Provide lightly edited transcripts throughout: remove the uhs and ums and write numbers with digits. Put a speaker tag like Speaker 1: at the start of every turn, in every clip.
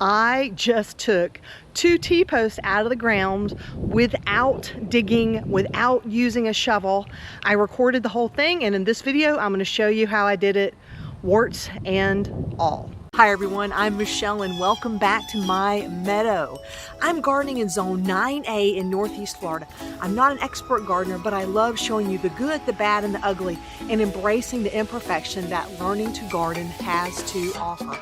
Speaker 1: I just took 2 T-posts out of the ground without digging, without using a shovel. I recorded the whole thing, and in this video, I'm going to show you how I did it, warts and all. Hi everyone, I'm Michelle and welcome back to my meadow. I'm gardening in zone 9A in Northeast Florida. I'm not an expert gardener, but I love showing you the good, the bad, and the ugly, and embracing the imperfection that learning to garden has to offer.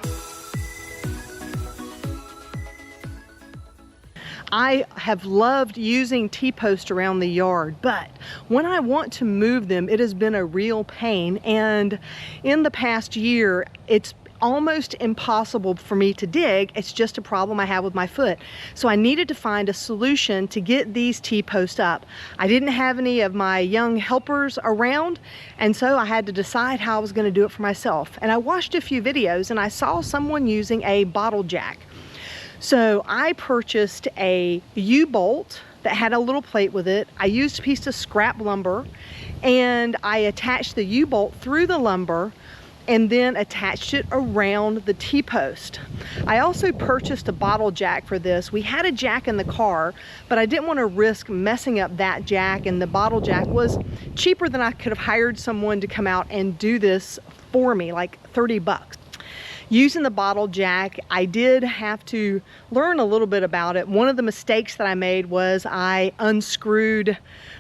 Speaker 1: I have loved using T-posts around the yard, but when I want to move them, it has been a real pain. And in the past year, it's almost impossible for me to dig. It's just a problem I have with my foot. So I needed to find a solution to get these T-posts up. I didn't have any of my young helpers around, and so I had to decide how I was going to do it for myself. And I watched a few videos and I saw someone using a bottle jack. So I purchased a U-bolt that had a little plate with it. I used a piece of scrap lumber and I attached the U-bolt through the lumber and then attached it around the T-post. I also purchased a bottle jack for this. We had a jack in the car, but I didn't want to risk messing up that jack, and the bottle jack was cheaper than I could have hired someone to come out and do this for me, like 30 bucks. Using the bottle jack, I did have to learn a little bit about it. One of the mistakes that I made was I unscrewed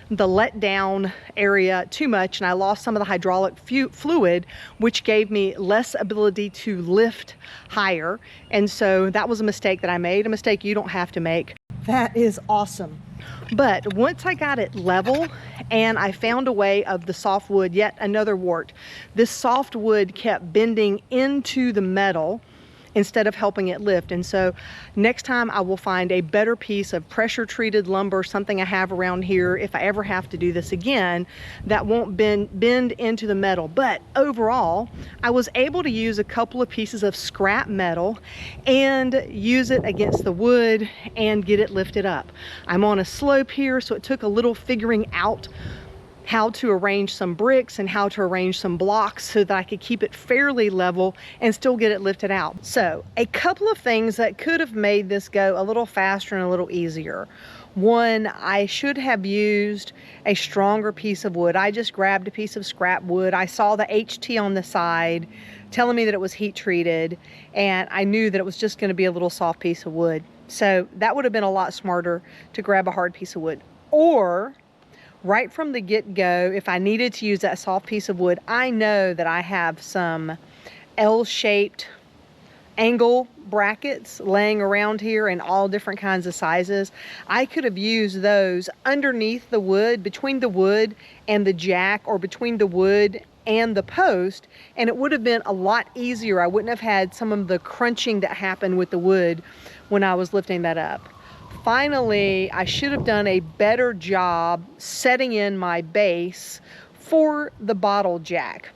Speaker 1: the letdown area too much and I lost some of the hydraulic fluid, which gave me less ability to lift higher. And so that was a mistake that I made, a mistake you don't have to make. That is awesome. But once I got it level and I found a way of the soft wood, yet another wart. This soft wood kept bending into the metal instead of helping it lift. And so next time I will find a better piece of pressure treated lumber, something I have around here, if I ever have to do this again, that won't bend into the metal. But overall, I was able to use a couple of pieces of scrap metal and use it against the wood and get it lifted up. I'm on a slope here, so it took a little figuring out how to arrange some bricks and how to arrange some blocks so that I could keep it fairly level and still get it lifted out. So a couple of things that could have made this go a little faster and a little easier. One, I should have used a stronger piece of wood. I just grabbed a piece of scrap wood. I saw the HT on the side telling me that it was heat treated, and I knew that it was just going to be a little soft piece of wood. So that would have been a lot smarter to grab a hard piece of wood. Or right from the get-go, if I needed to use that soft piece of wood, I know that I have some L-shaped angle brackets laying around here in all different kinds of sizes. I could have used those underneath the wood, between the wood and the jack, or between the wood and the post, and it would have been a lot easier. I wouldn't have had some of the crunching that happened with the wood when I was lifting that up. Finally, I should have done a better job setting in my base for the bottle jack,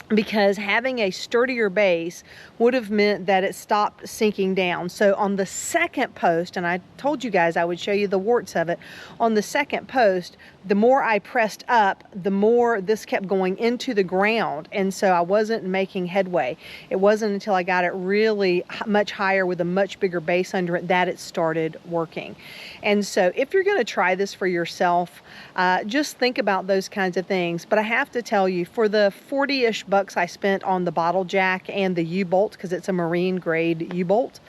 Speaker 1: because having a sturdier base would have meant that it stopped sinking down. So on the second post, and I told you guys I would show you the warts of it, on the second post, the more I pressed up, the more this kept going into the ground, and so I wasn't making headway. It wasn't until I got it really much higher with a much bigger base under it that it started working. And so if you're going to try this for yourself, just think about those kinds of things. But I have to tell you, for the 40-ish bucks I spent on the bottle jack and the U-bolt, because it's a marine grade U-bolt,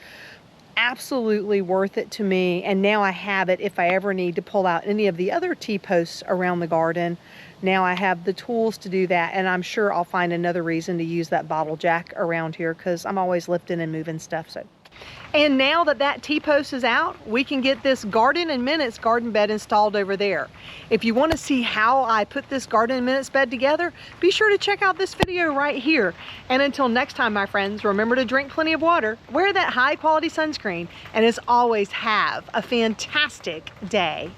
Speaker 1: absolutely worth it to me. And now I have it if I ever need to pull out any of the other T-posts around the garden. Now I have the tools to do that, and I'm sure I'll find another reason to use that bottle jack around here, because I'm always lifting and moving stuff. So, and now that that T-post is out, we can get this Garden in Minutes garden bed installed over there. If you want to see how I put this Garden in Minutes bed together, be sure to check out this video right here. And until next time, my friends, remember to drink plenty of water, wear that high quality sunscreen, and as always, have a fantastic day.